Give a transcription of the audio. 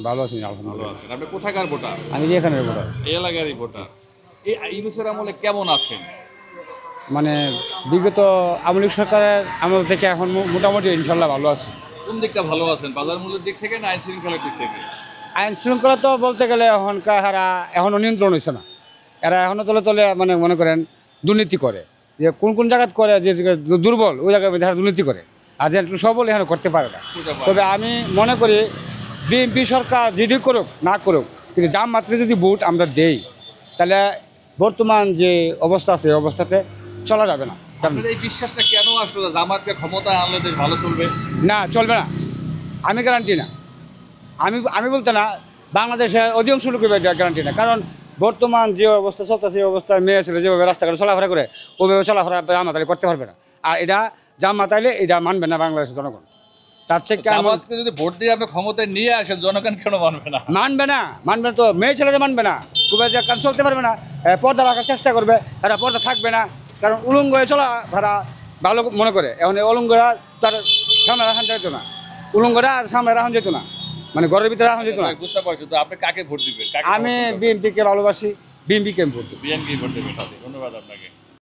ভালো আছি ভালো আলহামদুলিল্লাহ। আছেন। আপনি কোথাকার ভোটার? আমি যে এখানের ভোটার। এই এলাকারই ভোটার। এই ইউনূসের আমলে কেমন আছেন? মানে বিগত আওয়ামী লীগ সরকারের আমল থেকে এখন মোটামুটি ইনশাল্লাহ ভালো আছে। কোন দিকটা ভালো আছেন? বাজার মূল্যের দিক থেকে না আইন শৃঙ্খলার দিক থেকে? আইন শৃঙ্খলা তো বলতে গেলে এখনকার হারা এখনও নিয়ন্ত্রণ হয়েছে না। এরা এখনও তলে তলে মানে মনে করেন দুর্নীতি করে, যে কোন কোন জায়গায় করে, যে জায়গায় দুর্বল ওই জায়গায় তারা দুর্নীতি করে, আর যে একটু সবল এখানে করতে পারে না। তবে আমি মনে করি বিএনপি সরকার যদি করুক না করুক, কিন্তু জাম মাত্রে যদি ভোট আমরা দেই, তাহলে বর্তমান যে অবস্থা আছে এই অবস্থাতে চলা যাবে না। কারণ আপনার এই বিশ্বাসটা কেন আসলো যে জামাতকে ক্ষমতায় আনলে দেশ ভালো চলবে? না, চলবে না, আমি গ্যারান্টি না। আমি বলতে না, বাংলাদেশের অধিকাংশ লোকের গ্যারান্টি না। কারণ বর্তমান যে অবস্থা চলতেছে এই অবস্থায় মেয়ে ছেলে যেভাবে রাস্তাঘাটে চলাফেরা করে ওইভাবে চলাফেরা জামাত আলী করতে পারবে না। আর এটা জামাত আলী এটা মানবে না বাংলাদেশের জনগণ। তার থেকে জামাতকে যদি ভোট দিয়ে আপনি ক্ষমতায় নিয়ে আসেন, জনগণ কেন মানবে না? মানবে না তো, মেয়ে ছেলেরা মানবে না, খুব একটা কাজ চলতে পারবে না, পর্দা রাখার চেষ্টা করবে, এরা পর্দা থাকবে না। কারণ উলঙ্গ হয়ে চলা তারা ভালো মনে করে। এখন এই উলঙ্গরা তার সামনে রাখান যেত না, উলঙ্গরা আর সামনে রাখান যেত না, মানে ঘরের ভিতরে রাখান যেত না। বুঝতে পারছি। তো আপনি কাকে ভোট দিবেন? আমি বিএনপিকে ভালোবাসি, বিএনপিকে ভোট দেব। বিএনপি ভোট দেবেন। ধন্যবাদ আপনাকে।